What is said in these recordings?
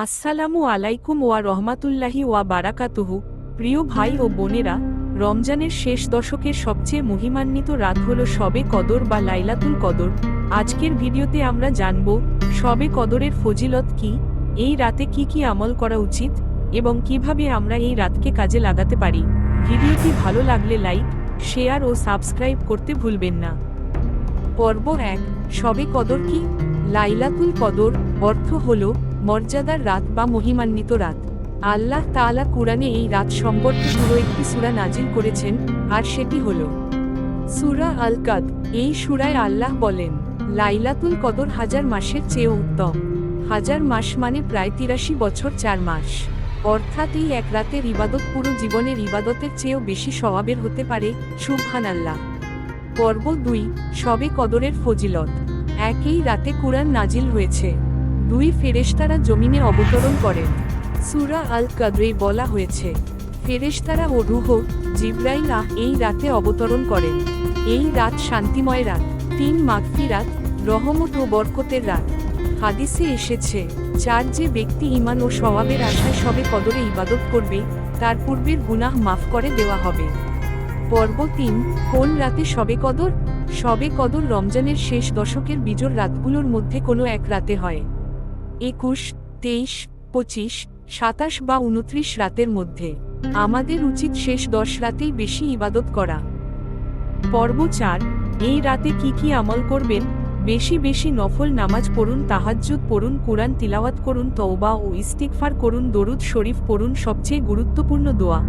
আসসালামু আলাইকুম ওয়া রহমাতুল্লাহি ওয়া বারাকাতুহু। প্রিয় ভাই ও বোনেরা, রমজানের শেষ দশকের সবচেয়ে মহিমান্বিত রাত হল শবে কদর বা লাইলাতুল কদর। আজকের ভিডিওতে আমরা জানব শবে কদরের ফজিলত কি, এই রাতে কি কি আমল করা উচিত এবং কিভাবে আমরা এই রাতকে কাজে লাগাতে পারি। ভিডিওটি ভালো লাগলে লাইক, শেয়ার ও সাবস্ক্রাইব করতে ভুলবেন না। পর্ব 1, শবে কদর কি? লাইলাতুল কদর অর্থ হল মর্যাদার রাত বা মহিমান্বিত রাত। আল্লাহ তাআলা কুরআনে এই রাত সম্পর্কে পুরো একটি সূরা নাজিল করেছেন, আর সেটি হল সূরা আল কদর। এই সূরায় আল্লাহ বলেন, লাইলাতুল কদর 1000 মাসের চেয়েও উত্তম। 1000 মাস মানে প্রায় 83 বছর 4 মাস। অর্থাৎ এই এক রাতের ইবাদত পুরো জীবনের ইবাদতের চেয়েও বেশি সওয়াবের হতে পারে। সুবহানাল্লাহ। পর্ব 2, শবে কদরের ফজিলত। একই রাতে কুরআন নাজিল হয়েছে। 2 ফেরেশতারা জমিনে অবতরণ করেন। সূরা আল কদরে বলা হয়েছে, ফেরেশতারা ও রূহ জিবরাইল এই রাতে অবতরণ করেন। এই রাত শান্তিময় রাত। 3 মাগফিরাত, রহমত ও বরকতের রাত। হাদিসে এসেছে, 4 যে ব্যক্তি ঈমান ও সওয়াবের আশায় শবে কদরে ইবাদত করবে, তার পূর্বের গুনাহ মাফ করে দেওয়া হবে। পর্ব 3, কোন রাতে শবে কদর? শবে কদর রমজানের শেষ দশকের বিজোড় রাতগুলোর মধ্যে কোনো এক রাতে হয়। 21, 23, 25, 27 বা 29 রাতের মধ্যে। আমাদের উচিত শেষ 10 রাতেই বেশি ইবাদত করা। পর্ব 4, এই রাতে কি কি আমল করবেন? বেশি বেশি নফল নামাজ পড়ুন, তাহাজ্জুদ পড়ুন, কুরআন তিলাওয়াত করুন, তওবা ও ইস্তিগফার করুন, দরুদ শরীফ পড়ুন। সবচেয়ে গুরুত্বপূর্ণ দোয়া,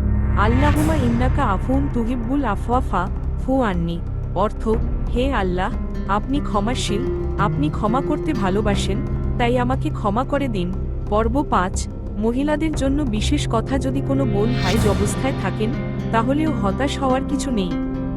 আল্লাহুম্মা ইন্নাকা আফুউন তুহিব্বুল আফওয়া ফা'ফু আন্নী। অর্থ, হে আল্লাহ, আপনি ক্ষমাশীল, আপনি ক্ষমা করতে ভালোবাসেন, তাই আমাকে ক্ষমা করে দিন। পর্ব 5, মহিলাদের জন্য বিশেষ কথা, যদি কোনো বোন হাইজ অবস্থায় থাকেন, তাহলেও হতাশ হওয়ার কিছু নেই।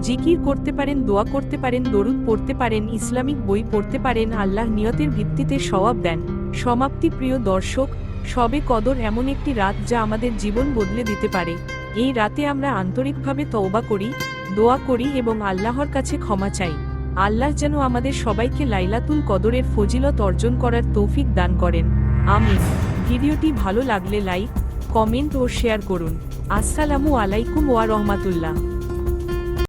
জিকির করতে পারেন, দোয়া করতে পারেন, দরুদ পড়তে পারেন, ইসলামিক বই পড়তে পারেন। আল্লাহ নিয়তের ভিত্তিতে সওয়াব দেন। সমাপ্তি। প্রিয় দর্শক, শবে কদর এমন একটি রাত যা আমাদের জীবন বদলে দিতে পারে। এই রাতে আমরা আন্তরিকভাবে তওবা করি, দোয়া করি এবং আল্লাহর কাছে ক্ষমা চাই। আল্লাহ যেন আমাদের সবাইকে লাইলাতুল কদরের ফজিলত অর্জন করার তৌফিক দান করেন। আমিন। ভিডিওটি ভালো লাগলে লাইক, কমেন্ট ও শেয়ার করুন। আসসালামু আলাইকুম ওয়া রাহমাতুল্লাহ।